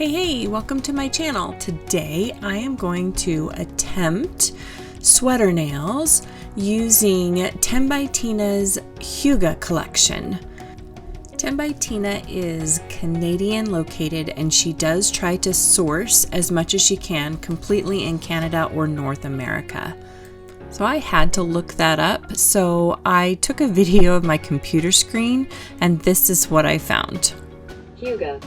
Hey, welcome to my channel. Today I am going to attempt sweater nails using tenxtina's Hygge Collection. Tenxtina is Canadian located and she does try to source as much as she can completely in Canada or North America. So I had to look that up, so I took a video of my computer screen and this is what I found. Hygge.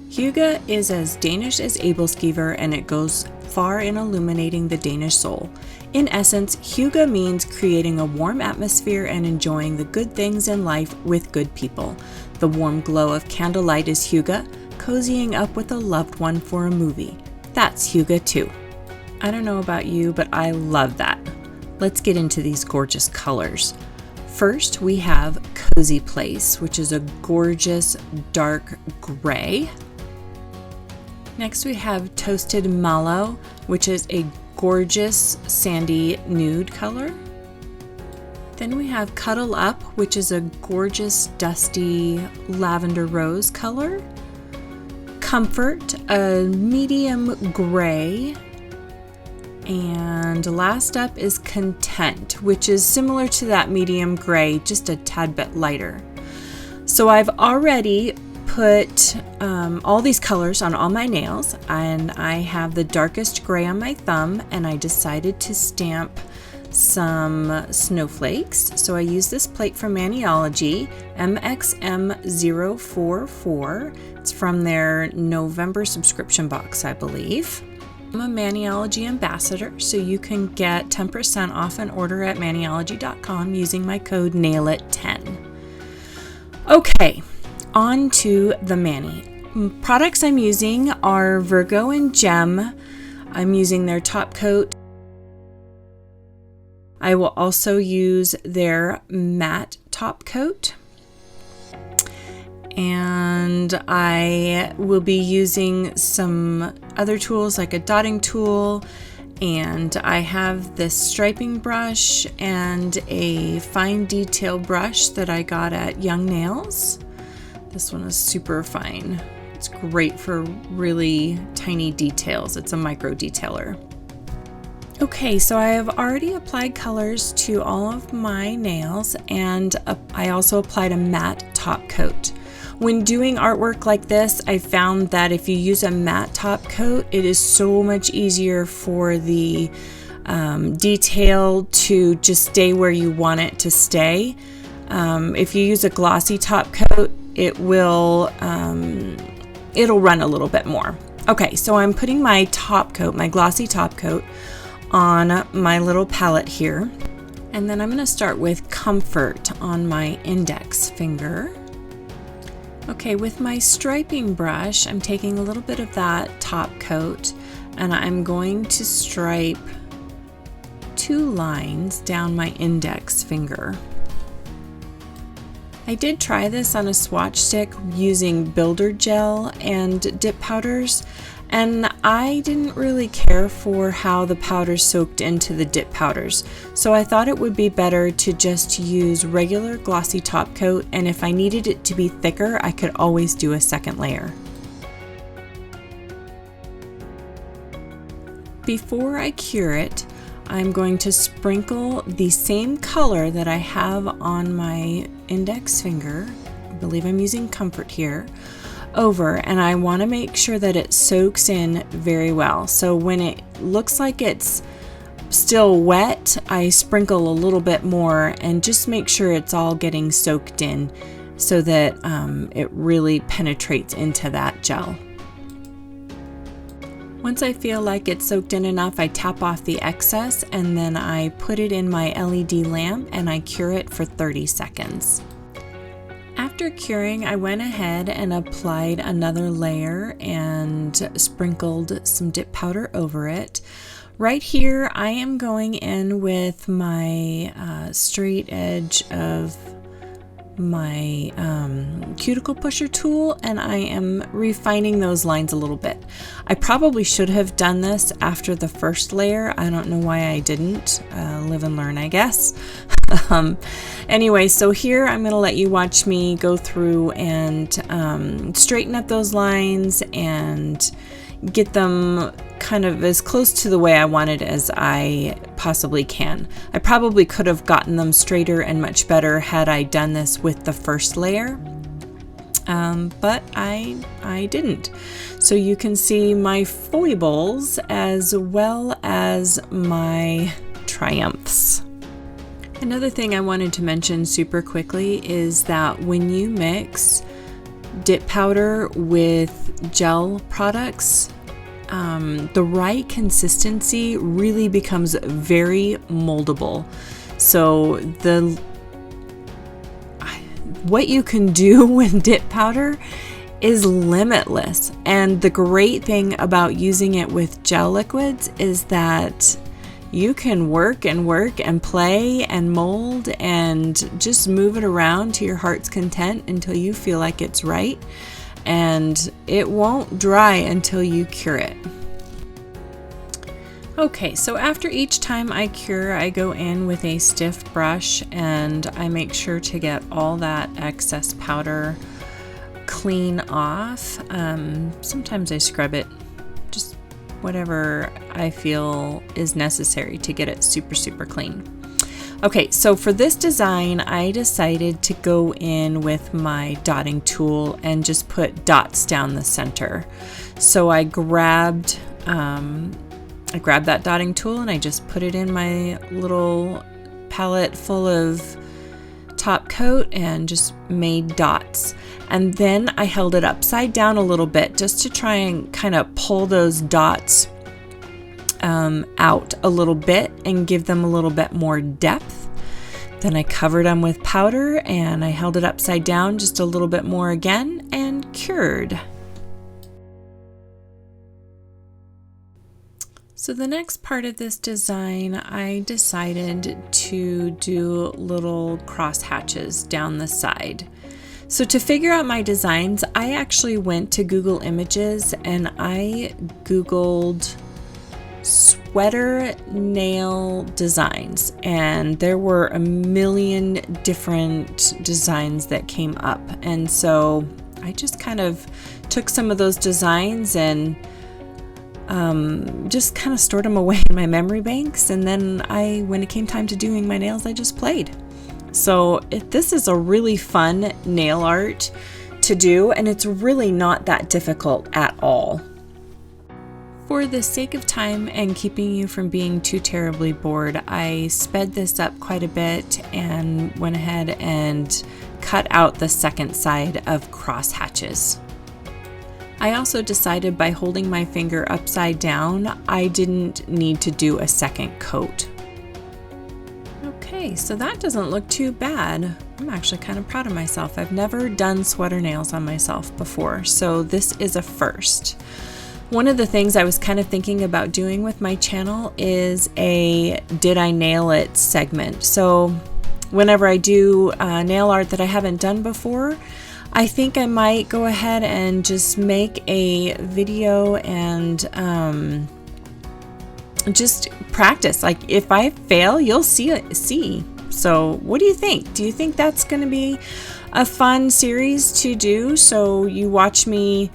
Hygge is as Danish as Abelskiver and it goes far in illuminating the Danish soul. In essence, Hygge means creating a warm atmosphere and enjoying the good things in life with good people. The warm glow of candlelight is Hygge, cozying up with a loved one for a movie. That's Hygge too. I don't know about you, but I love that. Let's get into these gorgeous colors. First, we have Cozy Place, which is a gorgeous dark gray. Next we have Toasted Mallow, which is a gorgeous sandy nude color. Then we have Cuddle Up, which is a gorgeous dusty lavender rose color. Comfort, a medium gray. And last up is Content, which is similar to that medium gray, just a tad bit lighter. So I've already put all these colors on all my nails, and I have the darkest gray on my thumb, and I decided to stamp some snowflakes. So I use this plate from Maniology, MXM044. It's from their November subscription box, I believe. I'm a Maniology ambassador, so you can get 10% off an order at maniology.com using my code NAILIT10. Okay. On to the Mani. Products I'm using are Virgo and Gem. I'm using their top coat. I will also use their matte top coat. And I will be using some other tools like a dotting tool. And I have this striping brush and a fine detail brush that I got at Young Nails. This one is super fine. It's great for really tiny details. It's a micro detailer. Okay, so I have already applied colors to all of my nails, and I also applied a matte top coat. When doing artwork like this, I found that if you use a matte top coat, it is so much easier for the detail to just stay where you want it to stay. If you use a glossy top coat, it'll run a little bit more. Okay, so I'm putting my top coat, my glossy top coat, on my little palette here. And then I'm going to start with Comfort on my index finger. Okay, with my striping brush, I'm taking a little bit of that top coat and I'm going to stripe 2 lines down my index finger. I did try this on a swatch stick using builder gel and dip powders, and I didn't really care for how the powders soaked into the dip powders. So I thought it would be better to just use regular glossy top coat, and if I needed it to be thicker, I could always do a second layer. Before I cure it, I'm going to sprinkle the same color that I have on my index finger, I believe I'm using Comfort here, over, and I want to make sure that it soaks in very well. So when it looks like it's still wet, I sprinkle a little bit more and just make sure it's all getting soaked in so that it really penetrates into that gel. Once I feel like it's soaked in enough, I tap off the excess and then I put it in my LED lamp and I cure it for 30 seconds. After curing, I went ahead and applied another layer and sprinkled some dip powder over it. Right here, I am going in with my straight edge of my cuticle pusher tool, and I am refining those lines a little bit. I probably should have done this after the first layer. I don't know why I didn't. Live and learn, I guess. Anyway, so here I'm going to let you watch me go through and straighten up those lines and get them kind of as close to the way I wanted as I possibly can. I probably could have gotten them straighter and much better had I done this with the first layer, but I didn't. So you can see my foibles as well as my triumphs. Another thing I wanted to mention super quickly is that when you mix dip powder with gel products, the right consistency really becomes very moldable. So what you can do with dip powder is limitless. And the great thing about using it with gel liquids is that you can work and play and mold and just move it around to your heart's content until you feel like it's right. And it won't dry until you cure it. Okay, so after each time I cure, I go in with a stiff brush and I make sure to get all that excess powder clean off. Sometimes I scrub it, just whatever I feel is necessary to get it super clean. Okay, so for this design, I decided to go in with my dotting tool and just put dots down the center. So I grabbed that dotting tool and I just put it in my little palette full of top coat and just made dots. And then I held it upside down a little bit just to try and kind of pull those dots out a little bit and give them a little bit more depth. Then I covered them with powder and I held it upside down just a little bit more again and cured. So the next part of this design, I decided to do little cross hatches down the side. So to figure out my designs, I actually went to Google Images and I Googled sweater nail designs, and there were a million different designs that came up. And so I just kind of took some of those designs and just kind of stored them away in my memory banks. And then when it came time to doing my nails, I just played. So this is a really fun nail art to do, and it's really not that difficult at all. For the sake of time and keeping you from being too terribly bored, I sped this up quite a bit and went ahead and cut out the second side of cross hatches. I also decided by holding my finger upside down, I didn't need to do a second coat. Okay, so that doesn't look too bad. I'm actually kind of proud of myself. I've never done sweater nails on myself before, so this is a first. One of the things I was kind of thinking about doing with my channel is a Did I Nail It segment. So whenever I do nail art that I haven't done before, I think I might go ahead and just make a video and just practice. Like if I fail, you'll see. So what do you think? Do you think that's going to be a fun series to do? So you watch me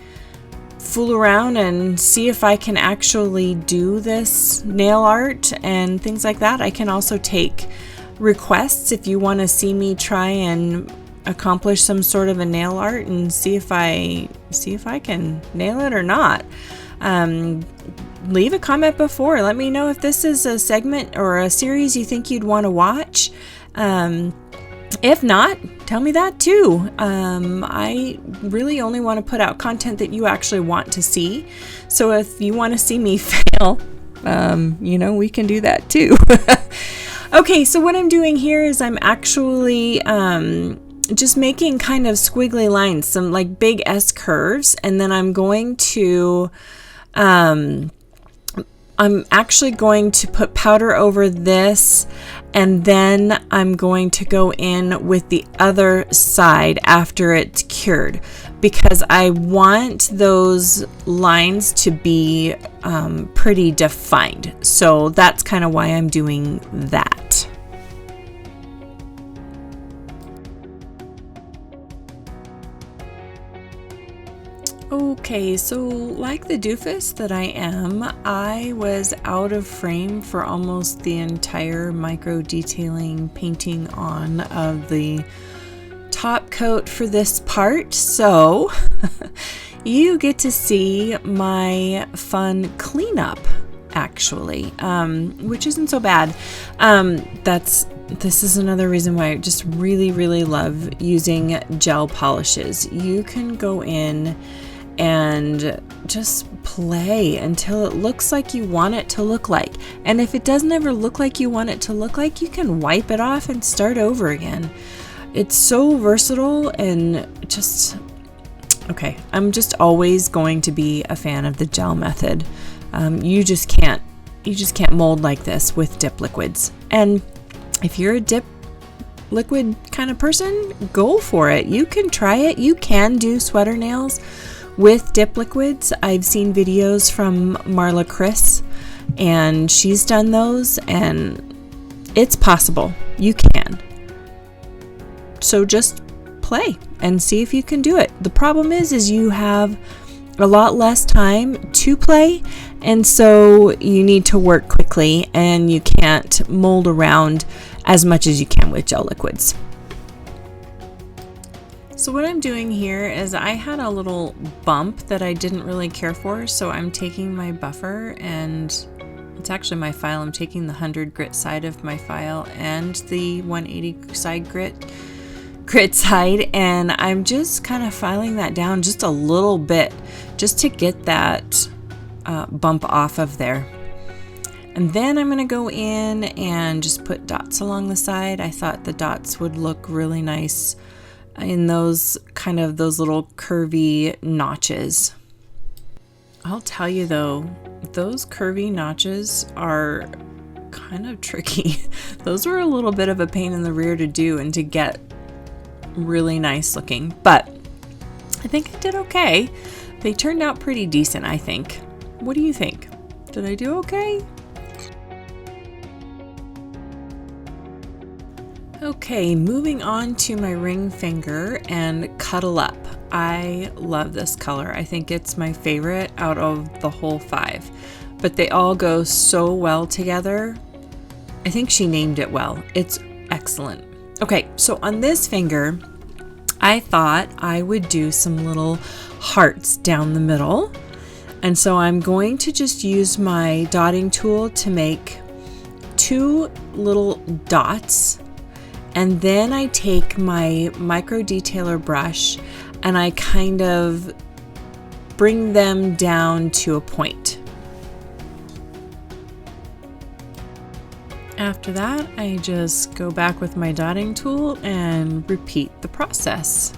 fool around and see if I can actually do this nail art and things like that. I can also take requests if you want to see me try and accomplish some sort of a nail art and see if I can nail it or not. Leave a comment before. Let me know if this is a segment or a series you think you'd want to watch. If not, tell me that too. I really only want to put out content that you actually want to see. So if you want to see me fail, we can do that too. Okay, so what I'm doing here is I'm actually just making kind of squiggly lines, some like big S curves, and then I'm going to I'm actually going to put powder over this, and then I'm going to go in with the other side after it's cured, because I want those lines to be pretty defined. So that's kind of why I'm doing that. Okay, so like the doofus that I am, I was out of frame for almost the entire micro detailing painting on of the top coat for this part. So you get to see my fun cleanup actually, which isn't so bad. This is another reason why I just really love using gel polishes. You can go in and just play until it looks like you want it to look like. And if it doesn't ever look like you want it to look like, you can wipe it off and start over again. It's so versatile and just, okay, I'm just always going to be a fan of the gel method. You just can't mold like this with dip liquids. And if you're a dip liquid kind of person, go for it. You can try it. You can do sweater nails with dip liquids. I've seen videos from Marla Chris, and she's done those, and it's possible. You can. So just play and see if you can do it. The problem is you have a lot less time to play, and so you need to work quickly, and you can't mold around as much as you can with gel liquids. So what I'm doing here is I had a little bump that I didn't really care for, so I'm taking my buffer, and it's actually my file. I'm taking the 100 grit side of my file and the 180 side grit side, and I'm just kind of filing that down just a little bit just to get that bump off of there. And then I'm going to go in and just put dots along the side. I thought the dots would look really nice in those little curvy notches. I'll tell you though, those curvy notches are kind of tricky. Those were a little bit of a pain in the rear to do and to get really nice looking, but I think I did okay. They turned out pretty decent, I think. What do you think? Did I do okay? Okay, moving on to my ring finger and Cuddle Up. I love this color. I think it's my favorite out of the whole 5, but they all go so well together. I think she named it well. It's excellent. Okay, so on this finger, I thought I would do some little hearts down the middle. And so I'm going to just use my dotting tool to make 2 little dots. And then I take my micro detailer brush and I kind of bring them down to a point. After that, I just go back with my dotting tool and repeat the process.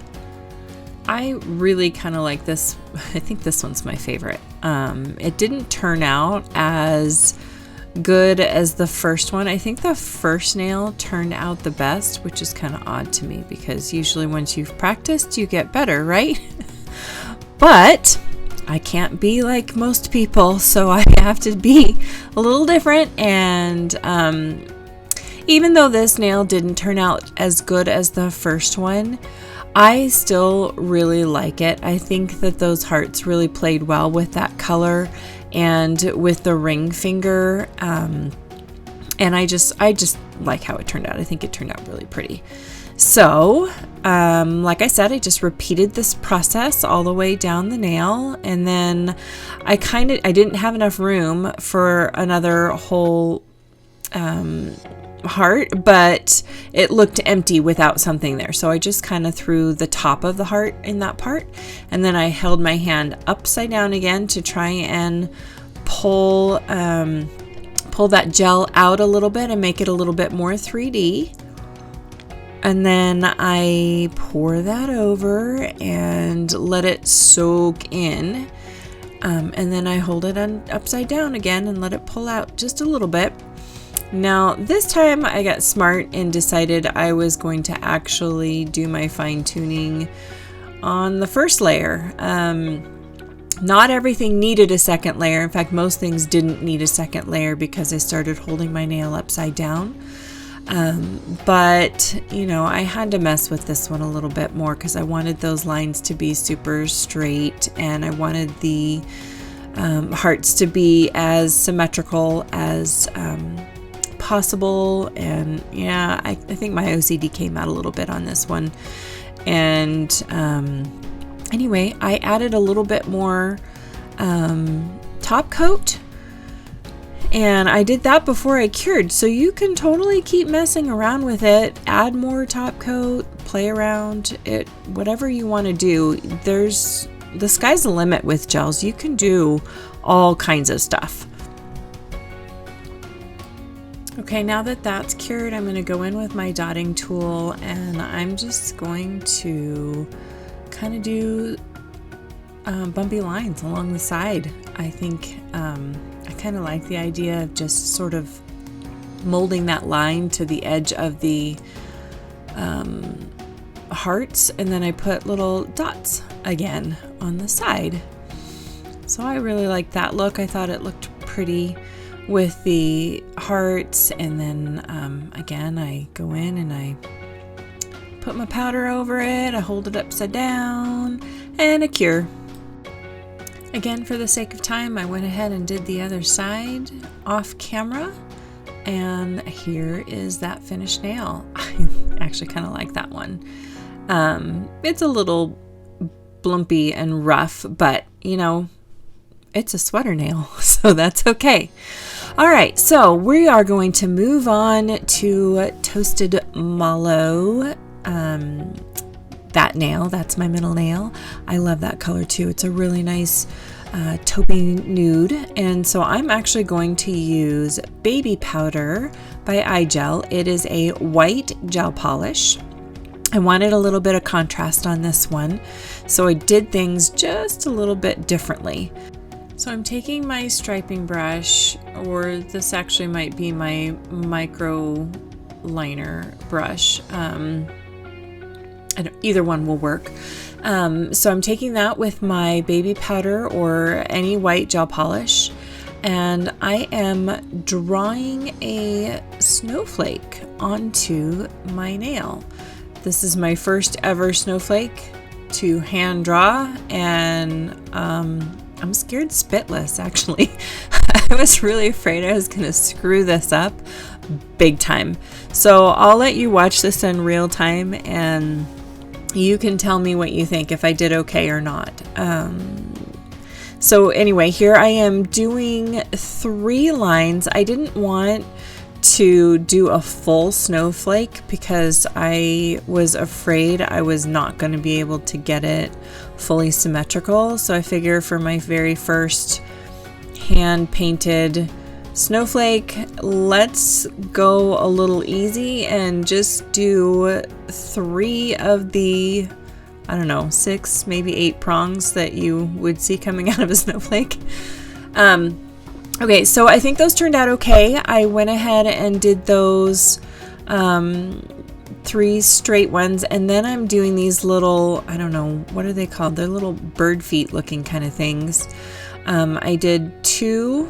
I really kind of like this. I think this one's my favorite. It didn't turn out as good as the first one. I think the first nail turned out the best, which is kind of odd to me because usually once you've practiced, you get better, right? But I can't be like most people, so I have to be a little different. And even though this nail didn't turn out as good as the first one, I still really like it. I think that those hearts really played well with that color and with the ring finger. And I just like how it turned out. I think it turned out really pretty. So, like I said, I just repeated this process all the way down the nail, and then I didn't have enough room for another whole heart, but it looked empty without something there. So I just kind of threw the top of the heart in that part, and then I held my hand upside down again to try and pull that gel out a little bit and make it a little bit more 3D. And then I pour that over and let it soak in. And then I hold it upside down again and let it pull out just a little bit. Now this time I got smart and decided I was going to actually do my fine tuning on the first layer. Not everything needed a second layer. In fact, most things didn't need a second layer because I started holding my nail upside down. But you know, I had to mess with this one a little bit more because I wanted those lines to be super straight, and I wanted the hearts to be as symmetrical as possible. And yeah, I think my OCD came out a little bit on this one. And anyway, I added a little bit more top coat, and I did that before I cured. So you can totally keep messing around with it, add more top coat, play around it, whatever you want to do. The sky's the limit with gels. You can do all kinds of stuff. Okay, now that that's cured, I'm going to go in with my dotting tool, and I'm just going to kind of do bumpy lines along the side. I think I kind of like the idea of just sort of molding that line to the edge of the hearts, and then I put little dots again on the side. So I really like that look. I thought it looked pretty with the hearts. And then again, I go in and I put my powder over it, I hold it upside down, and I cure. Again, for the sake of time, I went ahead and did the other side off camera, and here is that finished nail. I actually kind of like that one. It's a little blumpy and rough, but you know, it's a sweater nail, so that's okay. All right, so we are going to move on to Toasted Mallow. That nail, that's my middle nail. I love that color too. It's a really nice taupey nude. And so I'm actually going to use Baby Powder by iGel. It is a white gel polish. I wanted a little bit of contrast on this one, so I did things just a little bit differently. So I'm taking my striping brush, or this actually might be my micro liner brush. Either one will work. So I'm taking that with my baby powder or any white gel polish, and I am drawing a snowflake onto my nail. This is my first ever snowflake to hand draw, and I'm scared spitless, actually. I was really afraid I was going to screw this up big time. So I'll let you watch this in real time, and you can tell me what you think, if I did okay or not. So anyway, here I am doing 3 lines. I didn't want to do a full snowflake because I was afraid I was not going to be able to get it fully symmetrical. So I figure for my very first hand painted snowflake, let's go a little easy and just do 3 of the, I don't know, 6, maybe 8 prongs that you would see coming out of a snowflake. Okay, so I think those turned out okay. I went ahead and did those 3 straight ones, and then I'm doing these little, I don't know, what are they called? They're little bird feet looking kind of things. I did 2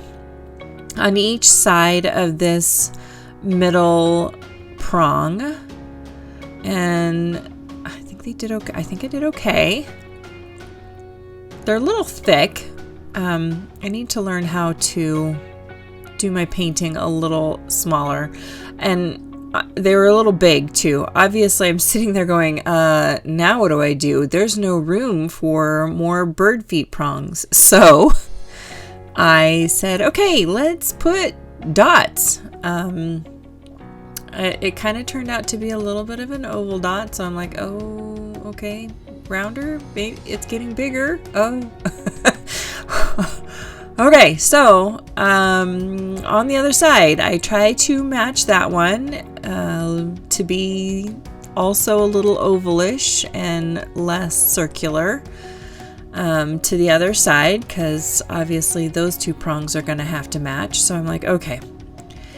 on each side of this middle prong, and I think they did okay. I think I did okay. They're a little thick. I need to learn how to do my painting a little smaller, and they were a little big too. Obviously, I'm sitting there going, now what do I do? There's no room for more bird feet prongs. So I said, okay, let's put dots. It kind of turned out to be a little bit of an oval dot, so I'm like, oh, okay, rounder, maybe it's getting bigger. Oh. Okay, so on the other side, I try to match that one to be also a little ovalish and less circular. to the other side, because obviously those two prongs are going to have to match. So I'm like, okay,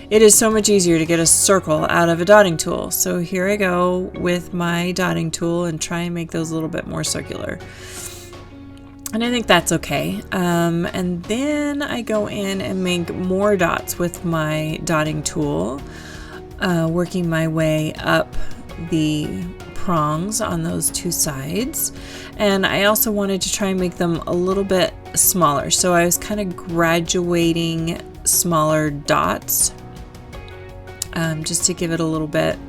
it is so much easier to get a circle out of a dotting tool. So here I go with my dotting tool and try and make those a little bit more circular. And I think that's okay. And then I go in and make more dots with my dotting tool, working my way up the prongs on those two sides. And I also wanted to try and make them a little bit smaller. So I was kind of graduating smaller dots, just to give it a little bit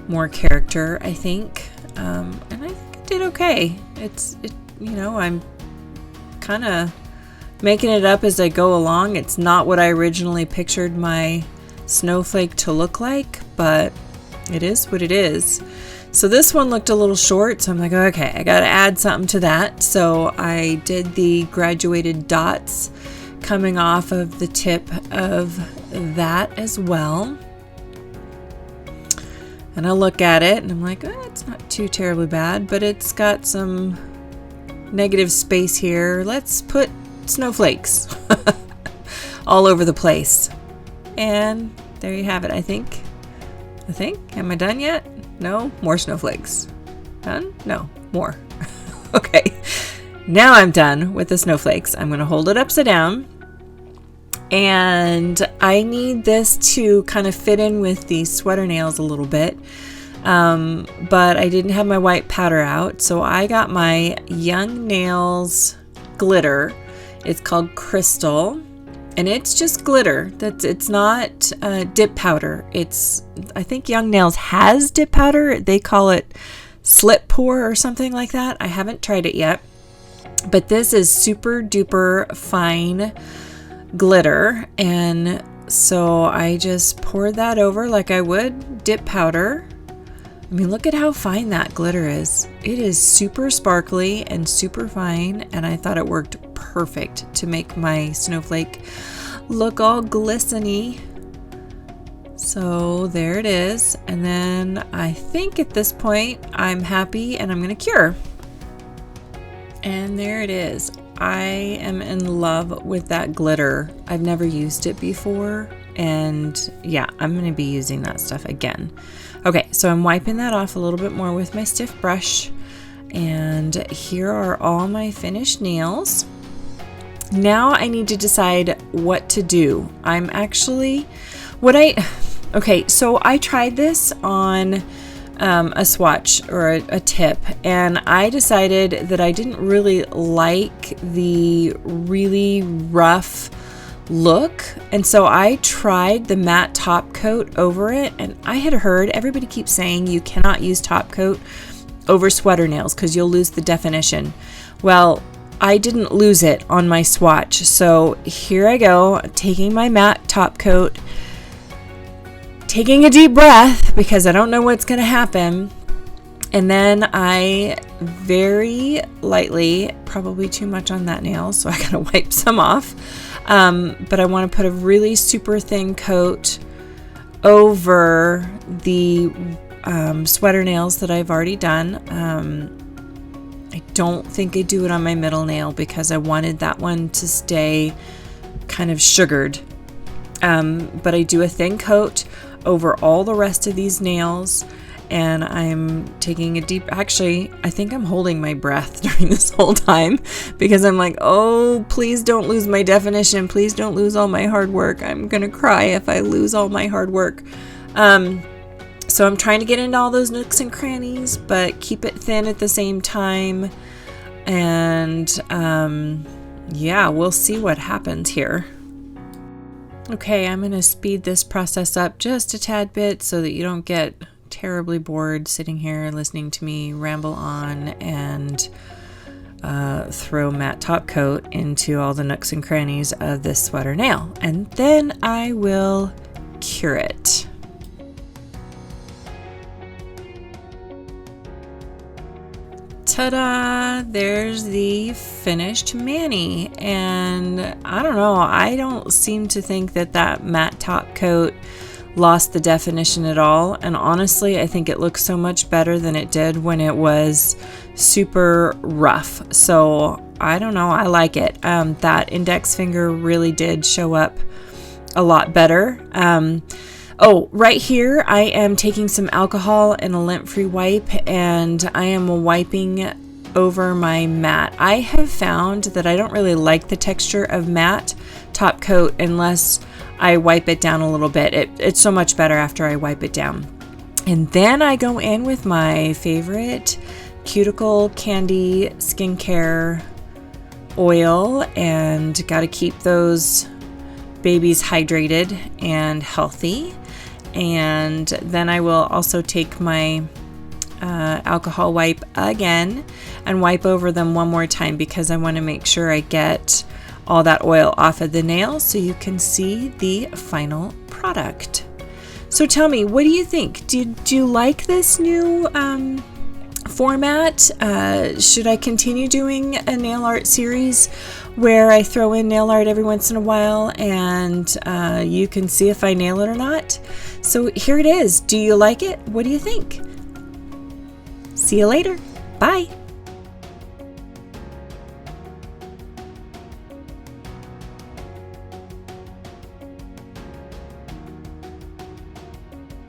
more character, I think. And I think it did okay. I'm kind of making it up as I go along. It's not what I originally pictured my snowflake to look like, but it is what it is. So this one looked a little short, so I'm like, okay, I gotta add something to that. So I did the graduated dots coming off of the tip of that as well. And I look at it and I'm like, it's not too terribly bad, but it's got some negative space here. Let's put snowflakes all over the place. And there you have it, I think. Am I done yet? No, more snowflakes. Done? No, more. Okay, now I'm done with the snowflakes. I'm going to hold it upside down. And I need this to kind of fit in with these sweater nails a little bit. But I didn't have my white powder out, so I got my Young Nails glitter. It's called Crystal, and it's just glitter. It's not dip powder. I think Young Nails has dip powder. They call it slip pour or something like that. I haven't tried it yet, but this is super duper fine glitter, and so I just poured that over like I would dip powder. I mean, look at how fine that glitter is. It is super sparkly and super fine, and I thought it worked perfect to make my snowflake look all glistening. So there it is. And then I think at this point I'm happy and I'm gonna cure. And there it is. I am in love with that glitter. I've never used it before, and yeah, I'm gonna be using that stuff again. Okay, so I'm wiping that off a little bit more with my stiff brush, and here are all my finished nails. Now I need to decide what to do. Okay, so I tried this on a swatch or a tip, and I decided that I didn't really like the really rough look, and so I tried the matte top coat over it. And I had heard everybody keeps saying you cannot use top coat over sweater nails because you'll lose the definition. Well, I didn't lose it on my swatch, so here I go, taking my matte top coat, taking a deep breath because I don't know what's going to happen. And then I very lightly, probably too much on that nail, so I gotta wipe some off. But I want to put a really super thin coat over the sweater nails that I've already done. I don't think I do it on my middle nail because I wanted that one to stay kind of sugared. But I do a thin coat over all the rest of these nails, and I'm taking a deep, actually, I think I'm holding my breath during this whole time because I'm like, oh, please don't lose my definition. Please don't lose all my hard work. I'm going to cry if I lose all my hard work. So I'm trying to get into all those nooks and crannies, but keep it thin at the same time. And yeah, we'll see what happens here. Okay, I'm going to speed this process up just a tad bit so that you don't get terribly bored sitting here listening to me ramble on and throw matte top coat into all the nooks and crannies of this sweater nail. And then I will cure it. Ta-da! There's the finished mani, and I don't know, I don't seem to think that matte top coat lost the definition at all. And honestly, I think it looks so much better than it did when it was super rough. So I don't know, I like it. That index finger really did show up a lot better. Oh, right here, I am taking some alcohol and a lint-free wipe, and I am wiping over my mat. I have found that I don't really like the texture of matte top coat unless I wipe it down a little bit. It's so much better after I wipe it down. And then I go in with my favorite Cuticle Candy skincare oil, and got to keep those babies hydrated and healthy. And then I will also take my alcohol wipe again and wipe over them one more time, because I want to make sure I get all that oil off of the nail so you can see the final product. So tell me, what do you think? Do you like this new format? Should I continue doing a nail art series where I throw in nail art every once in a while and you can see if I nail it or not? So here it is. Do you like it? What do you think? See you later. Bye.